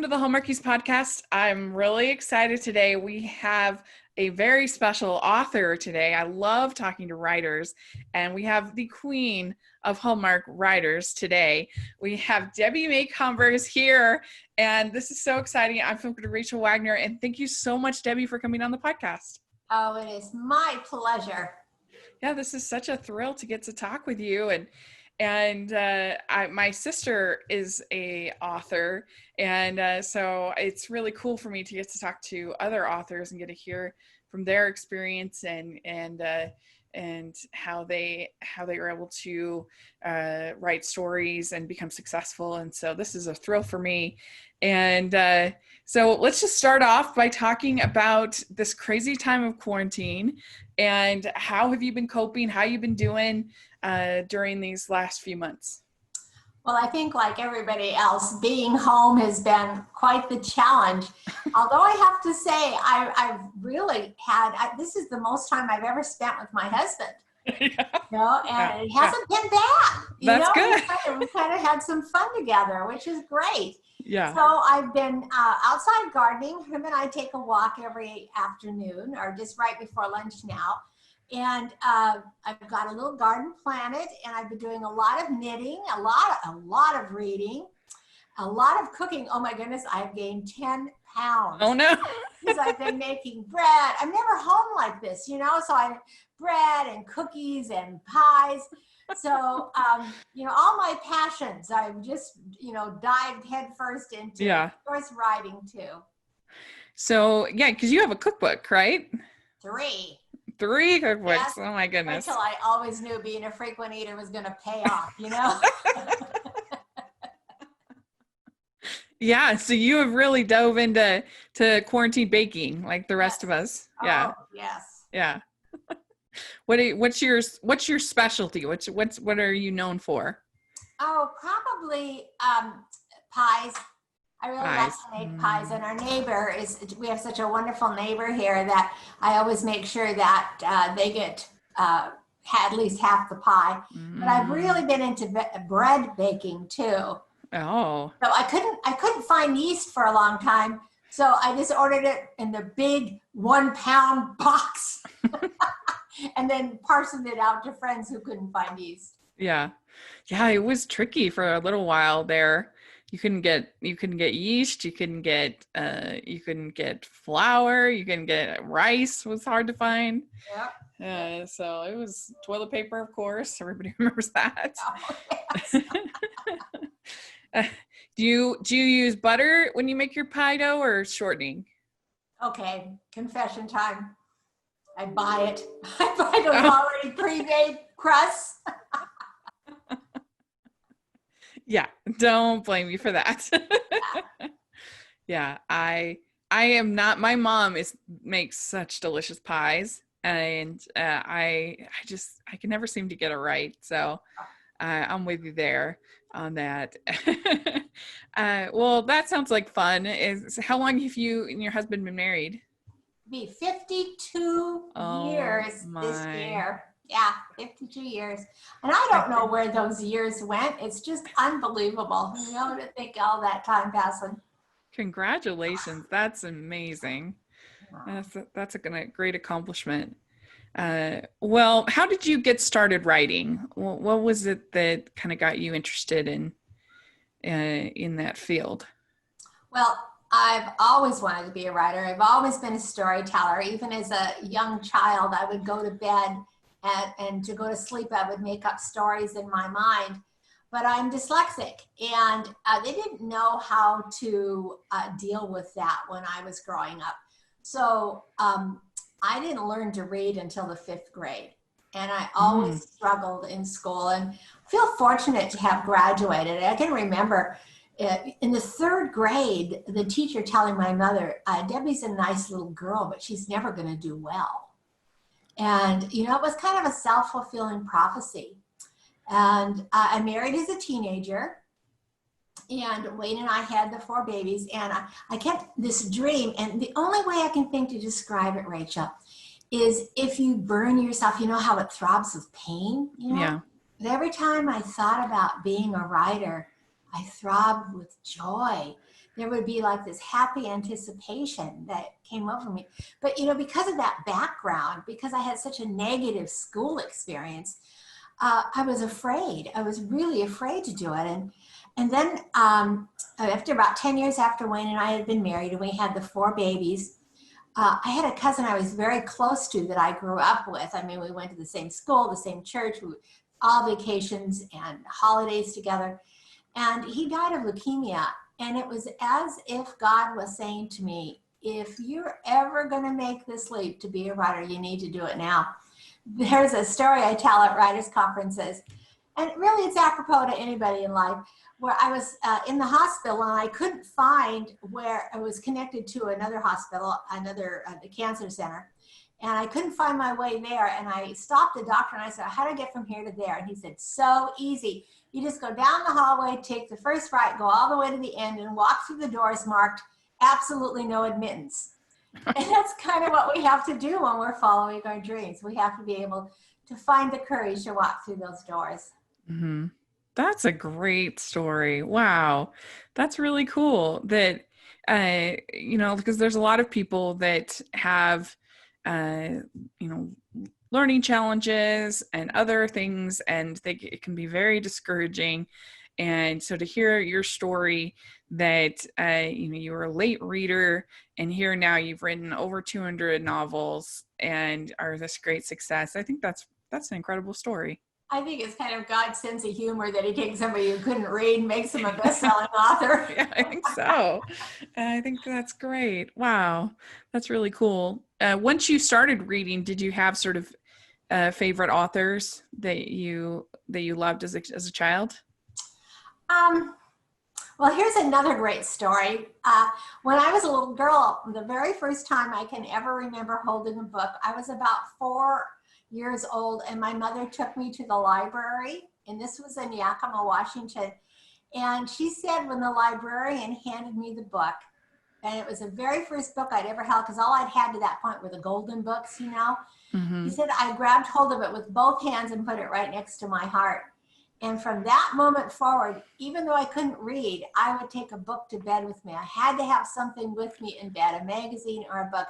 the Hallmarkies Podcast. I'm really excited today. We have a very special author today. I love talking to writers, and we have the queen of Hallmark writers today. We have Debbie Macomber is here, and this is so exciting. I'm talking to Rachel Wagner, and thank you so much, Debbie, for coming on the podcast. Oh, it is my pleasure. Yeah, this is such a thrill to get to talk with you, and my sister is a author, and so it's really cool for me to get to talk to other authors and get to hear from their experience and how they were able to write stories and become successful. And so this is a thrill for me. And so let's just start off by talking about this crazy time of quarantine and how have you been coping, how you've been doing during these last few months. Well, I think like everybody else, being home has been quite the challenge. Although I have to say, I've really this is the most time I've ever spent with my husband. Yeah. And it hasn't been bad. That's good. We kind of had some fun together, which is great. Yeah. So I've been outside gardening. Him and I take a walk every afternoon, or just right before lunch now. And I've got a little garden planted, and I've been doing a lot of knitting, a lot of reading, a lot of cooking. Oh my goodness, I've gained 10 pounds. Oh no. Because I've been making bread. I'm never home like this, so I bread and cookies and pies. So, all my passions, I've just, dived headfirst into. Of course, writing too. So, yeah, because you have a cookbook, right? 3 cookbooks. Yes. Oh my goodness. Until I always knew being a frequent eater was going to pay off, Yeah. So you have really dove into quarantine baking like the rest of us. Yeah. Oh, yes. Yeah. What's your specialty? What are you known for? Oh, probably pies. I really like to make pies, and our neighbor we have such a wonderful neighbor here that I always make sure that they get at least half the pie. But I've really been into bread baking too. Oh. So I couldn't find yeast for a long time, so I just ordered it in the big 1 pound box and then parceled it out to friends who couldn't find yeast. Yeah. It was tricky for a little while there. You couldn't get yeast. You couldn't get flour. You couldn't get rice. Was hard to find. Yeah. So it was toilet paper, of course. Everybody remembers that. Oh, yes. Do you use butter when you make your pie dough or shortening? Okay, confession time. I buy it. I buy those already pre-made crusts. Yeah, don't blame me for that. Yeah, I am not. My mom makes such delicious pies, and I can never seem to get it right. So I'm with you there on that. Well, that sounds like fun. How long have you and your husband been married? Be 52 years this year. Yeah, 52 years. And I don't know where those years went. It's just unbelievable, to think all that time passing. Congratulations. That's amazing. That's a great accomplishment. Well, how did you get started writing? What was it that kind of got you interested in that field? Well, I've always wanted to be a writer. I've always been a storyteller. Even as a young child, I would go to bed and to go to sleep, I would make up stories in my mind. But I'm dyslexic, and they didn't know how to deal with that when I was growing up. So I didn't learn to read until the 5th grade, and I always struggled in school, and I feel fortunate to have graduated. I can remember in the 3rd grade, the teacher telling my mother, Debbie's a nice little girl, but she's never going to do well. And, it was kind of a self-fulfilling prophecy. And I married as a teenager, and Wayne and I had the 4 babies, and I kept this dream. And the only way I can think to describe it, Rachel, is if you burn yourself, how it throbs with pain, Yeah. But every time I thought about being a writer, I throbbed with joy there would be like this happy anticipation that came over me. But, because of that background, because I had such a negative school experience, I was afraid. I was really afraid to do it. And then after about 10 years after Wayne and I had been married and we had the 4 babies, I had a cousin I was very close to that I grew up with. I mean, we went to the same school, the same church, all vacations and holidays together. And he died of leukemia. And it was as if God was saying to me, if you're ever going to make this leap to be a writer, you need to do it now. There's a story I tell at writers' conferences, and really it's apropos to anybody in life, where I was in the hospital and I couldn't find where I was connected to another hospital, the cancer center. And I couldn't find my way there. And I stopped the doctor and I said, how do I get from here to there? And he said, so easy. You just go down the hallway, take the first right, go all the way to the end and walk through the doors marked absolutely no admittance. And that's kind of what we have to do when we're following our dreams. We have to be able to find the courage to walk through those doors. Mm-hmm. That's a great story. Wow. That's really cool that, because there's a lot of people that have, learning challenges and other things, and it can be very discouraging. And so to hear your story that, you were a late reader and here now you've written over 200 novels and are this great success. I think that's an incredible story. I think it's kind of God's sense of humor that he takes somebody who couldn't read and makes them a best-selling author. Yeah, I think so. I think that's great. Wow. That's really cool. Once you started reading, did you have sort of favorite authors that you loved as a child? Well, here's another great story. When I was a little girl, the very first time I can ever remember holding a book, I was about 4 years old, and my mother took me to the library, and this was in Yakima, Washington. And she said when the librarian handed me the book, and it was the very first book I'd ever held, because all I'd had to that point were the golden books, Mm-hmm. He said I grabbed hold of it with both hands and put it right next to my heart. And from that moment forward, even though I couldn't read, I would take a book to bed with me. I had to have something with me in bed, a magazine or a book.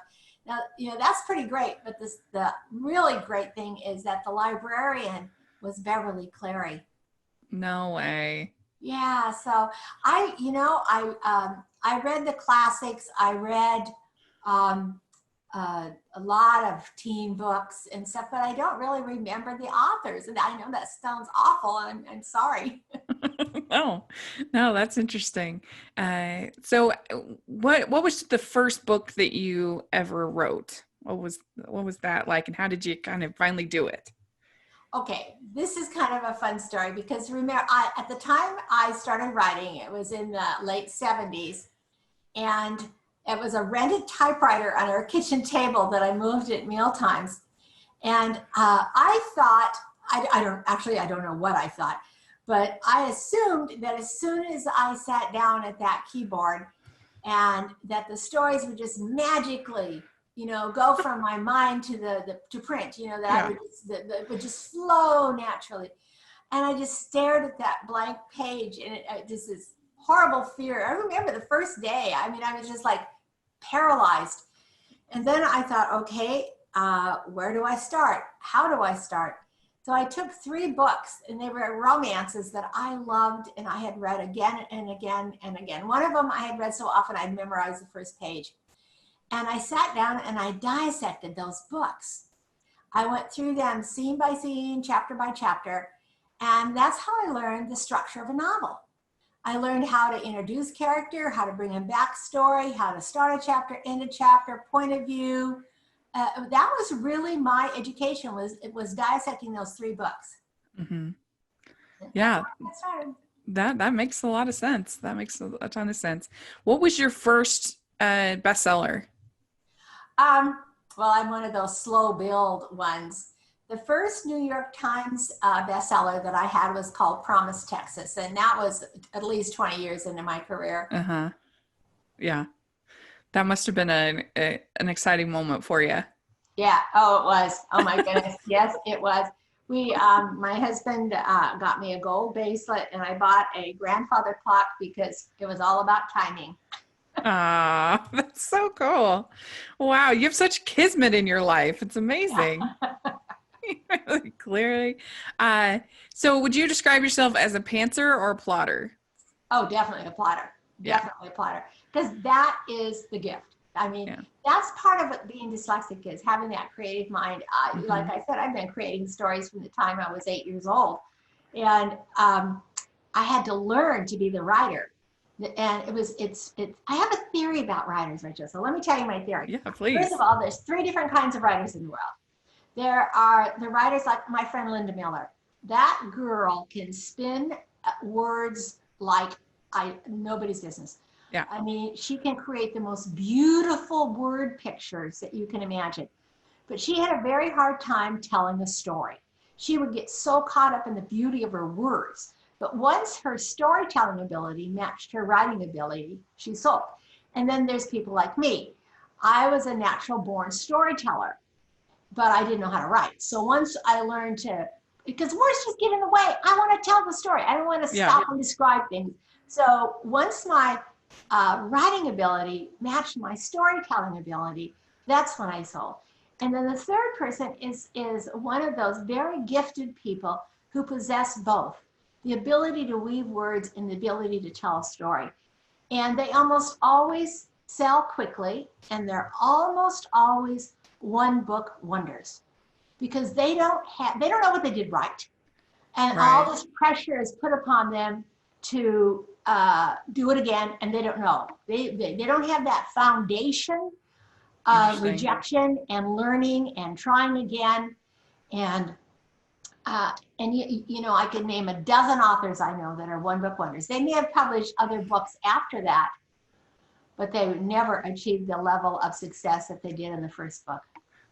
Now, that's pretty great, but the really great thing is that the librarian was Beverly Cleary. No way. Yeah, so I read the classics. I read a lot of teen books and stuff, but I don't really remember the authors. And I know that sounds awful. I'm sorry. No, that's interesting. So what was the first book that you ever wrote? What was that like, and how did you kind of finally do it? Okay, this is kind of a fun story because remember, at the time I started writing, it was in the late 70s, and it was a rented typewriter on our kitchen table that I moved at meal times. And I thought, I don't know what I thought, but I assumed that as soon as I sat down at that keyboard and that the stories would just magically, go from my mind to print, that would just flow naturally. And I just stared at that blank page, and it just this horrible fear. I remember the first day, I was just like paralyzed. And then I thought, okay, where do I start? How do I start? So I took 3 books, and they were romances that I loved and I had read again and again and again. One of them I had read so often I'd memorized the first page. And I sat down and I dissected those books. I went through them scene by scene, chapter by chapter, and that's how I learned the structure of a novel. I learned how to introduce character, how to bring in backstory, how to start a chapter, end a chapter, point of view. That was really my education, was dissecting those 3 books. Mm-hmm. Yeah, that makes a lot of sense. That makes a ton of sense. What was your first bestseller? Well, I'm one of those slow build ones. The first New York Times bestseller that I had was called Promise, Texas. And that was at least 20 years into my career. Uh-huh. Yeah. That must have been an exciting moment for you. Yeah. Oh, it was. Oh my goodness. Yes, it was. My husband got me a gold bracelet, and I bought a grandfather clock because it was all about timing. Ah, that's so cool. Wow, you have such kismet in your life. It's amazing. Really clearly. Uh, so would you describe yourself as a pantser or a plotter? Oh, definitely a plotter. Yeah. Definitely a plotter. Because that is the gift. I mean, Yeah. that's part of what being dyslexic is, having that creative mind. Like Mhm. I said, I've been creating stories from the time I was 8 years old. And I had to learn to be the writer. And I have a theory about writers, Rachel. So let me tell you my theory. Yeah, First of please. all, there's three different kinds of writers in the world. There are the writers like my friend Linda Miller. That girl can spin words like nobody's business. Yeah. I mean, she can create the most beautiful word pictures that you can imagine. But she had a very hard time telling a story. She would get so caught up in the beauty of her words. But once her storytelling ability matched her writing ability, she sold. And then there's people like me. I was a natural born storyteller, but I didn't know how to write. So once I learned because words just get in the way. I want to tell the story. I don't want to Yeah. stop and describe things. So once my writing ability matched my storytelling ability, that's when I sold. And then the third person is one of those very gifted people who possess both the ability to weave words and the ability to tell a story. And they almost always sell quickly, and they're almost always one book wonders because they don't know what they did right. And all Right. this pressure is put upon them to do it again, and they don't know. They don't have that foundation of Interesting. rejection and learning and trying again. And you know, I could name a dozen authors I know that are one book wonders. They may have published other books after that, but they would never achieve the level of success that they did in the first book.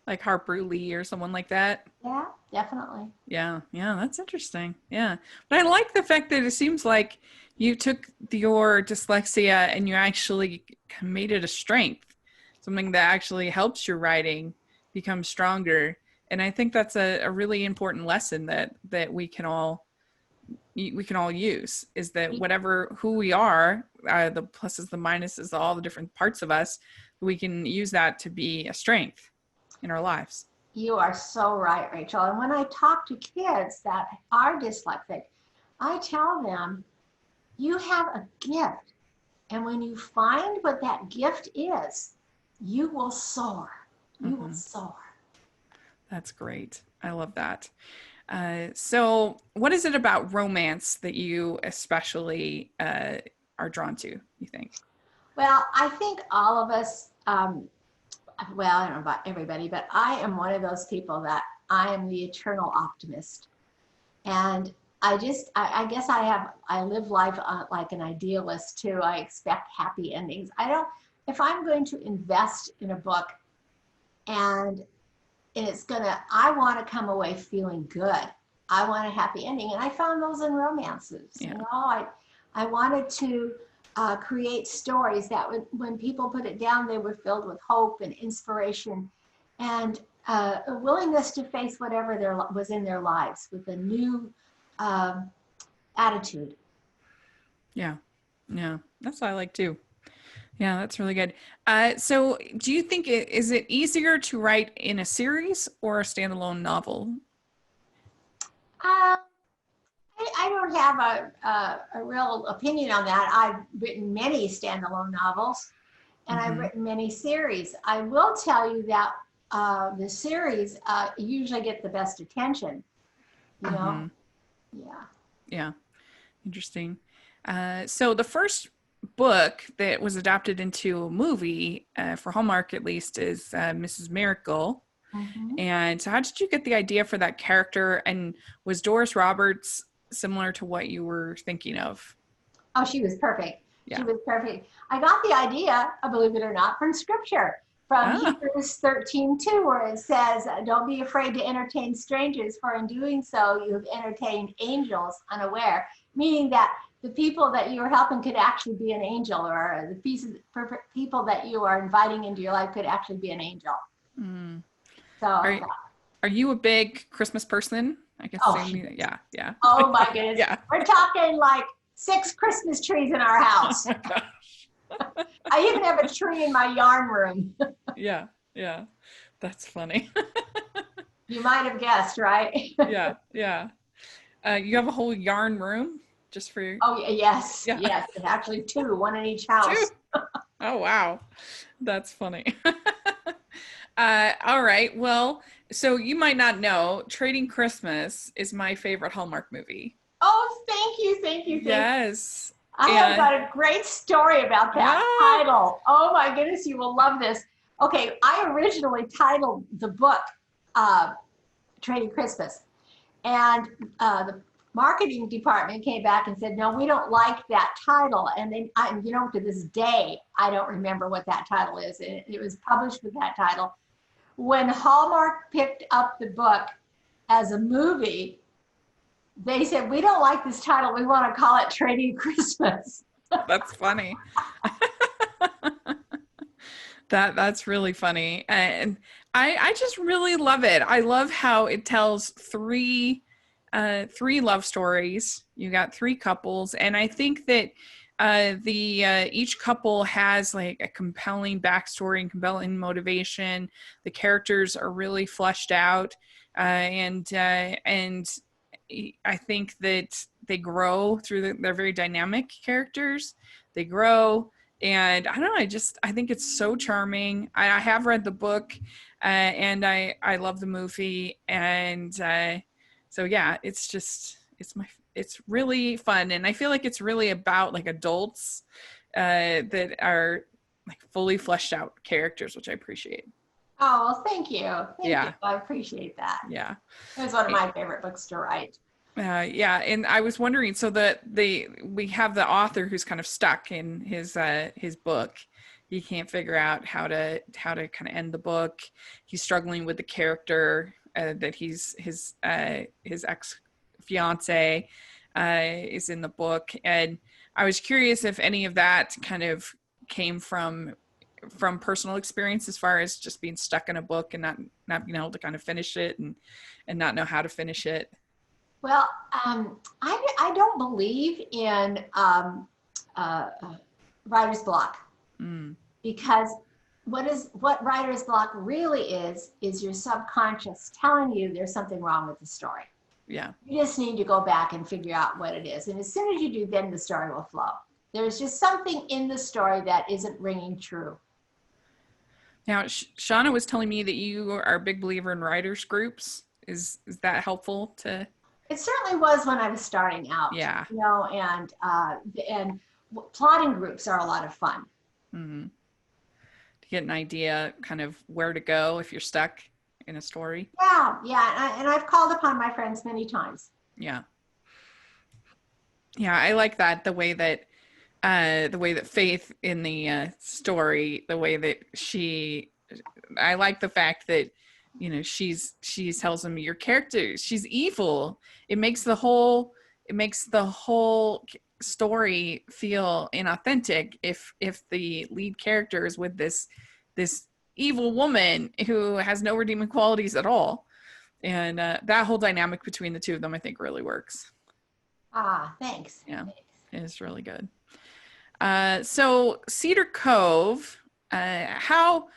Like Harper Lee or someone like that. Yeah, definitely. Yeah. Yeah. That's interesting. Yeah. But I like the fact that it seems like you took your dyslexia and you actually made it a strength, something that actually helps your writing become stronger. And I think that's a really important lesson that we can all use, is that whatever who we are, the pluses, the minuses, all the different parts of us, we can use that to be a strength in our lives. You are so right, Rachel. And when I talk to kids that are dyslexic, I tell them, you have a gift. And when you find what that gift is, you will soar. You will soar. That's great. I love that. So what is it about romance that you especially are drawn to, you think? Well, I think all of us, well, I don't know about everybody, but I am one of those people that I am the eternal optimist. And I guess I live life like an idealist too. I expect happy endings. If I'm going to invest in a book and I want to come away feeling good. I want a happy ending. And I found those in romances. Yeah. You know, I wanted to create stories that when people put it down, they were filled with hope and inspiration and a willingness to face whatever was in their lives with a new attitude. Yeah. Yeah. That's what I like too. Yeah, that's really good. So do you think is it easier to write in a series or a standalone novel? I don't have a real opinion on that. I've written many standalone novels and I've written many series. I will tell you that the series usually get the best attention, you know? Yeah. Yeah. Interesting. So the first book that was adapted into a movie for Hallmark, at least, is Mrs. Miracle. And so how did you get the idea for that character? And was Doris Roberts similar to what you were thinking of? Oh, she was perfect. Yeah. She was perfect. I got the idea, believe it or not, from scripture, from Hebrews 13:2, where it says, don't be afraid to entertain strangers, for in doing so, you have entertained angels unaware, meaning that the people that you are helping could actually be an angel, or the people that you are inviting into your life could actually be an angel. So are you a big Christmas person? I guess. Yeah. Oh my goodness. Yeah. We're talking like 6 Christmas trees in our house. Oh my gosh. I even have a tree in my yarn room. Yeah, yeah. That's funny. You might have guessed, right? Yeah, yeah. You have a whole yarn room just for Oh, yes, yeah, yes. And actually two, one in each two. house. Oh wow, that's funny. All right. Well, so you might not know, Trading Christmas is my favorite Hallmark movie. Oh, thank you, thank you, thank you. Yes. I have And got a great story about that ah, title. Oh my goodness, you will love this. Okay, I originally titled the book Trading Christmas. And the marketing department came back and said, no, we don't like that title. And then, to this day, I don't remember what that title is. It was published with that title. When Hallmark picked up the book as a movie, they said, we don't like this title. We want to call it Trading Christmas. that's funny. That's really funny. And I just really love it. I love how it tells three love stories. You got three couples, and I think that each couple has like a compelling backstory and compelling motivation. The characters are really fleshed out, and I think that they grow through they're very dynamic characters. They grow, and I don't know. I think it's so charming. I have read the book, and I love the movie, and so yeah, it's really fun, and I feel like it's really about like adults that are like fully fleshed out characters, which I appreciate. Oh, well, thank you. Thank Yeah, you. I appreciate that. yeah. It was one of my favorite books to write. Yeah, and I was wondering, so we have the author who's kind of stuck in his book. He can't figure out how to kind of end the book. He's struggling with the character that his ex fiance is in the book, and I was curious if any of that kind of came from personal experience as far as just being stuck in a book and not being able to kind of finish it and not know how to finish it. Well, I don't believe in writer's block because what writer's block really is your subconscious telling you there's something wrong with the story. Yeah. You just need to go back and figure out what it is. And as soon as you do, then the story will flow. There's just something in the story that isn't ringing true. Now, Shauna was telling me that you are a big believer in writers groups. Is that helpful to? It certainly was when I was starting out. Yeah. And plotting groups are a lot of fun. Mm-hmm. To get an idea kind of where to go if you're stuck in a story. Yeah. And I've called upon my friends many times. Yeah. Yeah, I like that. The way that Faith in the story, the way that I like the fact that, she tells him your character, she's evil. It makes the whole story feel inauthentic if the lead character is with this evil woman who has no redeeming qualities at all. And that whole dynamic between the two of them, I think, really works. Thanks. Yeah, thanks. It's really good. So Cedar Cove, how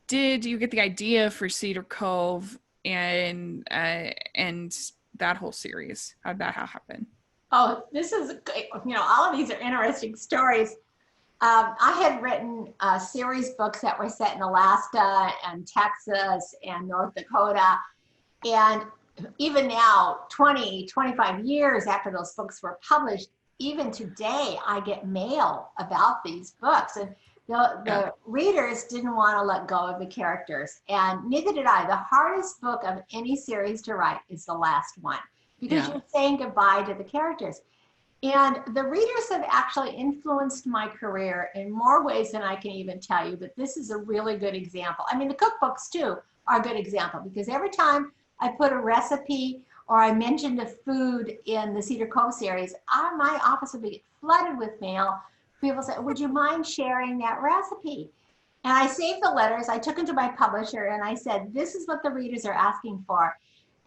did you get the idea for Cedar Cove and that whole series? How did that happen? Oh, this is, all of these are interesting stories. I had written series books that were set in Alaska and Texas and North Dakota. And even now, 25 years after those books were published, even today, I get mail about these books. And the readers didn't want to let go of the characters. And neither did I. The hardest book of any series to write is the last one, because you're saying goodbye to the characters. And the readers have actually influenced my career in more ways than I can even tell you, but this is a really good example. I mean, the cookbooks too are a good example, because every time I put a recipe or I mentioned a food in the Cedar Cove series, my office would be flooded with mail. People say, would you mind sharing that recipe? And I saved the letters. I took them to my publisher and I said, this is what the readers are asking for.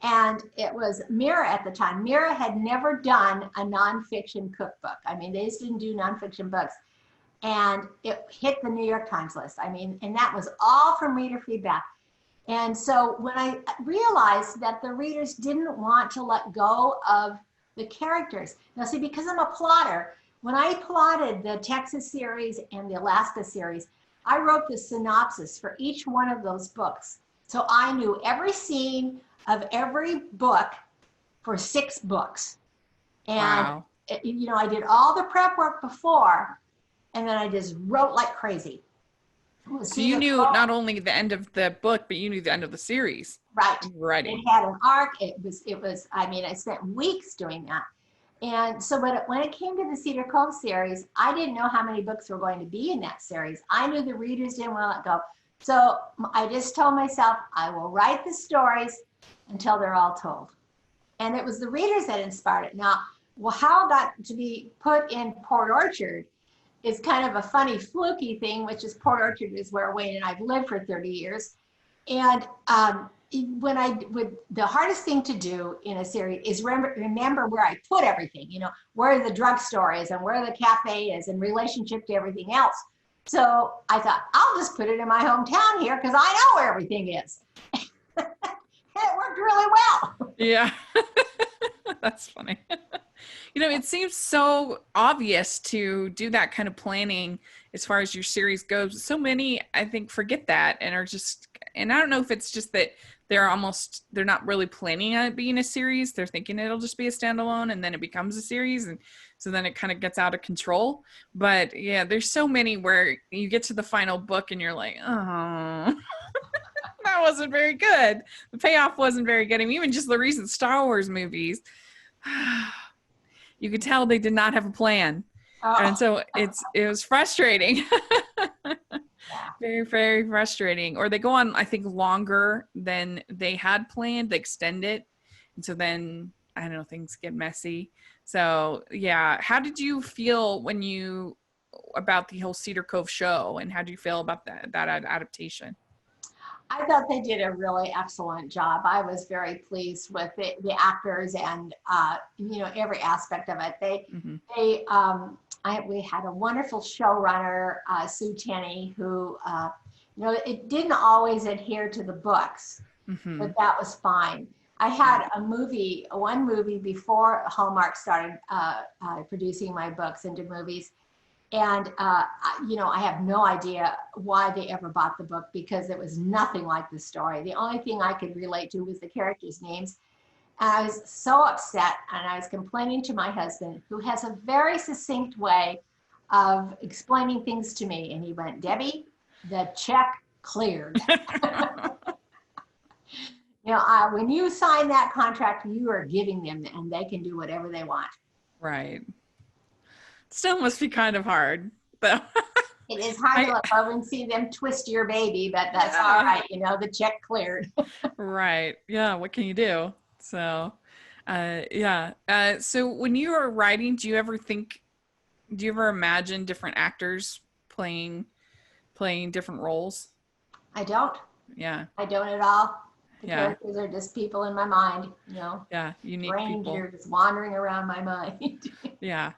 And it was Mira at the time. Mira had never done a nonfiction cookbook. I mean, they just didn't do nonfiction books. and it hit the New York Times list. I mean, and that was all from reader feedback. And so when I realized that the readers didn't want to let go of the characters. Now see, because I'm a plotter, when I plotted the Texas series and the Alaska series, I wrote the synopsis for each one of those books. So I knew every scene of every book for 6 books. And, wow. I did all the prep work before, and then I just wrote like crazy. So you knew not only the end of the book, but you knew the end of the series. Right. Writing. It had an arc. It was, I spent weeks doing that. And so when it came to the Cedar Cove series, I didn't know how many books were going to be in that series. I knew the readers didn't want to let go. So I just told myself, I will write the stories until they're all told. And it was the readers that inspired it. Now, how it got to be put in Port Orchard is kind of a funny, fluky thing, which is Port Orchard is where Wayne and I've lived for 30 years. And the hardest thing to do in a series is remember where I put everything, where the drugstore is and where the cafe is in relationship to everything else. So I thought, I'll just put it in my hometown here because I know where everything is. And it worked really well. Yeah. That's funny. It seems so obvious to do that kind of planning as far as your series goes. So many, I think, forget that and I don't know if it's just that they're not really planning on it being a series. They're thinking it'll just be a standalone and then it becomes a series. And so then it kind of gets out of control. But yeah, there's so many where you get to the final book and you're like, oh, that wasn't very good. The payoff wasn't very good. I mean, even just the recent Star Wars movies, you could tell they did not have a plan. Oh. And so it was frustrating. Very, very frustrating. Or they go on, I think, longer than they had planned. They extend it. And so then, I don't know, things get messy. So, yeah. How did you feel about the whole Cedar Cove show? And how do you feel about that adaptation? I thought they did a really excellent job. I was very pleased with the actors and, every aspect of it. We had a wonderful showrunner, Sue Tenney, who, it didn't always adhere to the books, but that was fine. I had one movie before Hallmark started producing my books into movies. And, I have no idea why they ever bought the book because it was nothing like the story. The only thing I could relate to was the characters' names. And I was so upset, and I was complaining to my husband, who has a very succinct way of explaining things to me. And he went, Debbie, the check cleared. When you sign that contract, you are giving them, and they can do whatever they want. Right. Still must be kind of hard, though. It is hard to look over and see them twist your baby, but that's all right. The check cleared. Right. Yeah. What can you do? So, yeah. So when you are writing, do you ever imagine different actors playing different roles? I don't. Yeah. I don't at all. The characters are just people in my mind, Yeah. Unique brains people. are just wandering around my mind. Yeah.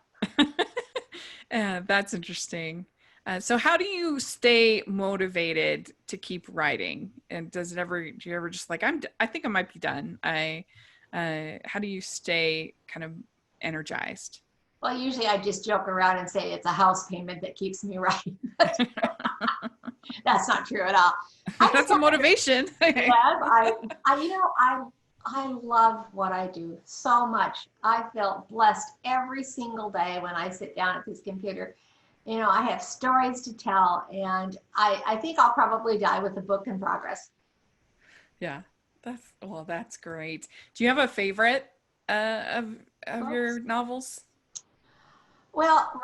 That's interesting. So how do you stay motivated to keep writing? And do you ever just like, I think I might be done. How do you stay kind of energized? Well, usually I just joke around and say it's a house payment that keeps me writing. That's not true at all. That's a motivation. I love what I do so much. I feel blessed every single day when I sit down at this computer. I have stories to tell, and I think I'll probably die with a book in progress. Yeah, that's great. Do you have a favorite of your novels? Well,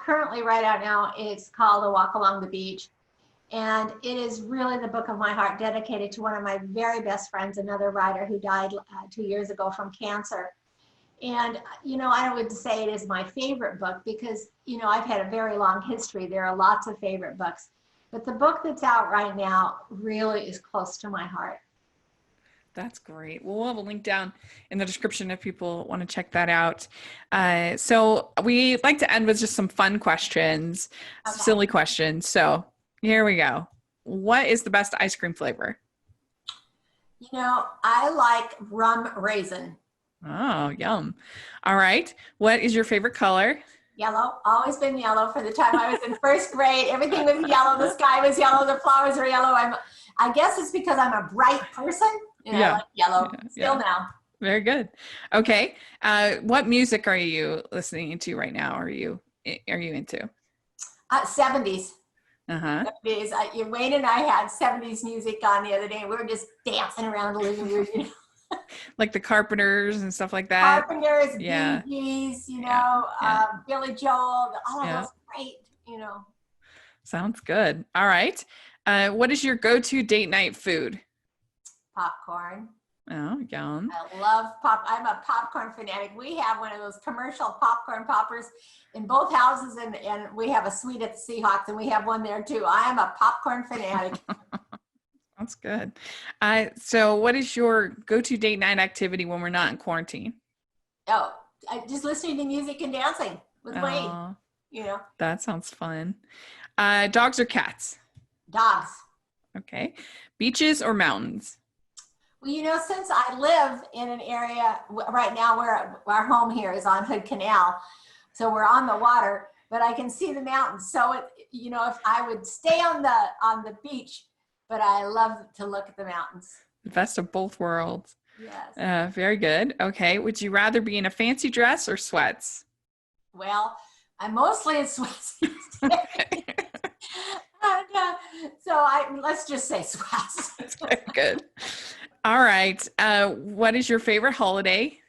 currently right out now, it's called A Walk Along the Beach. And it is really the book of my heart, dedicated to one of my very best friends, another writer who died 2 years ago from cancer. And, I would say it is my favorite book because, I've had a very long history. There are lots of favorite books. But the book that's out right now really is close to my heart. That's great. Well, we'll have a link down in the description if people want to check that out. So we like to end with just some fun questions, Okay. silly questions. So here we go. What is the best ice cream flavor? I like rum raisin. Oh, yum. All right. What is your favorite color? Yellow, always been yellow. For the time I was in first grade, everything was yellow. The sky was yellow. The flowers were yellow. I guess it's because I'm a bright person. I like yellow still now. Very good. Okay. What music are you listening to right now? Are you into? 70s. Uh-huh. 70s. Wayne and I had 70s music on the other day. We were just dancing around the living room. Like the Carpenters and stuff like that. Carpenters, Bee Gees, Billy Joel, all of those great, Sounds good. All right. What is your go-to date night food? Popcorn. Oh, yum. I love I'm a popcorn fanatic. We have one of those commercial popcorn poppers in both houses, and we have a suite at the Seahawks, and we have one there too. I am a popcorn fanatic. That's good. So what is your go-to date night activity when we're not in quarantine? Oh, just listening to music and dancing with Wayne. That sounds fun. Dogs or cats? Dogs. Okay. Beaches or mountains? Well, since I live in an area right now where our home here is on Hood Canal, so we're on the water, but I can see the mountains. So, if I would stay on the beach, but I love to look at the mountains. The best of both worlds. Yes. Very good. Okay. Would you rather be in a fancy dress or sweats? Well, I'm mostly in sweats. So let's just say sweats. Good. All right. What is your favorite holiday?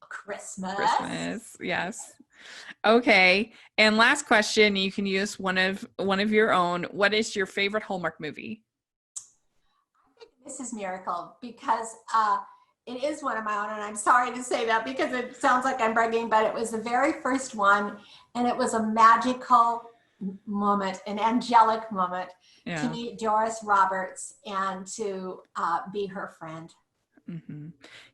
Christmas. Yes. Okay. And last question, you can use one of your own. What is your favorite Hallmark movie? Mrs. Miracle, because it is one of my own, and I'm sorry to say that because it sounds like I'm bragging, but it was the very first one, and it was a magical moment, an angelic moment to meet Doris Roberts and to be her friend. Mm-hmm.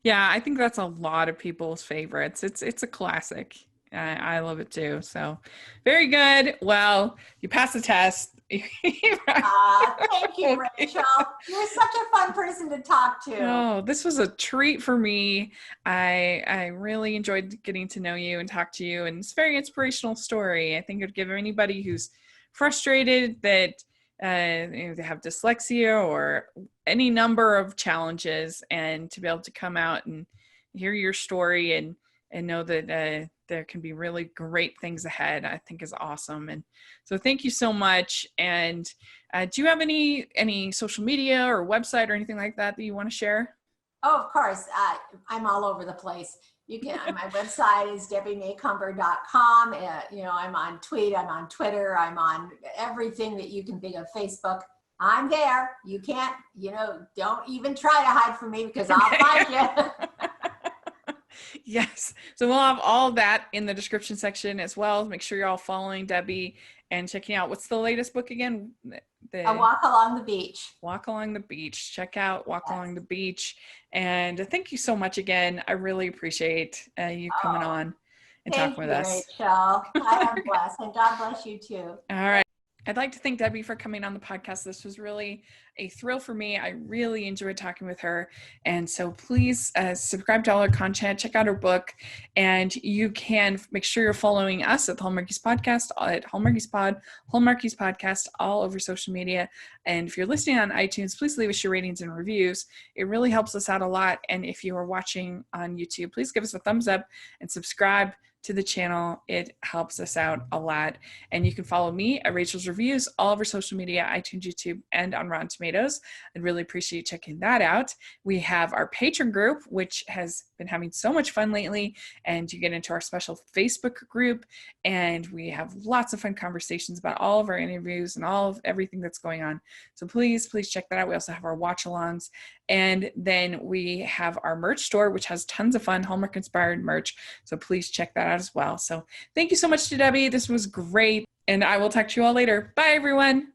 Yeah, I think that's a lot of people's favorites. It's a classic. I love it too. So very good. Well, you passed the test. Thank you, Rachel. You're such a fun person to talk to. Oh, this was a treat for me. I really enjoyed getting to know you and talk to you, and it's a very inspirational story. I think it would give anybody who's frustrated that they have dyslexia or any number of challenges, and to be able to come out and hear your story and know that there can be really great things ahead, I think is awesome. And so thank you so much. And do you have any social media or website or anything like that you want to share? Oh, of course. I'm all over the place. You can. My website is debbiemacomber.com. I'm on Tweet. I'm on Twitter. I'm on everything that you can think of. Facebook. I'm there. You can't. Don't even try to hide from me because I'll find you. Yes. So we'll have all of that in the description section as well. Make sure you're all following Debbie and checking out. What's the latest book again? A Walk Along the Beach. Walk Along the Beach. Check out Walk Along the Beach. And thank you so much again. I really appreciate you coming on and talking with us. Rachel. I am blessed, and God bless you too. All right. I'd like to thank Debbie for coming on the podcast. This was really a thrill for me. I really enjoyed talking with her. And so please subscribe to all her content, check out her book, and you can make sure you're following us at the Hallmarkies Podcast, at Hallmarkies Pod, Hallmarkies Podcast, all over social media. And if you're listening on iTunes, please leave us your ratings and reviews. It really helps us out a lot. And if you are watching on YouTube, please give us a thumbs up and subscribe to the channel. It helps us out a lot. And you can follow me at Rachel's Reviews all over social media, iTunes, YouTube, and on Rotten Tomatoes. I'd really appreciate checking that out. We have our Patreon group, which has been having so much fun lately, and you get into our special Facebook group, and we have lots of fun conversations about all of our interviews and all of everything that's going on. So please check that out. We also have our watch-alongs, and then we have our merch store, which has tons of fun Hallmark-inspired merch. So please check that out as well. So thank you so much to Debbie. This was great, and I will talk to you all later. Bye, everyone.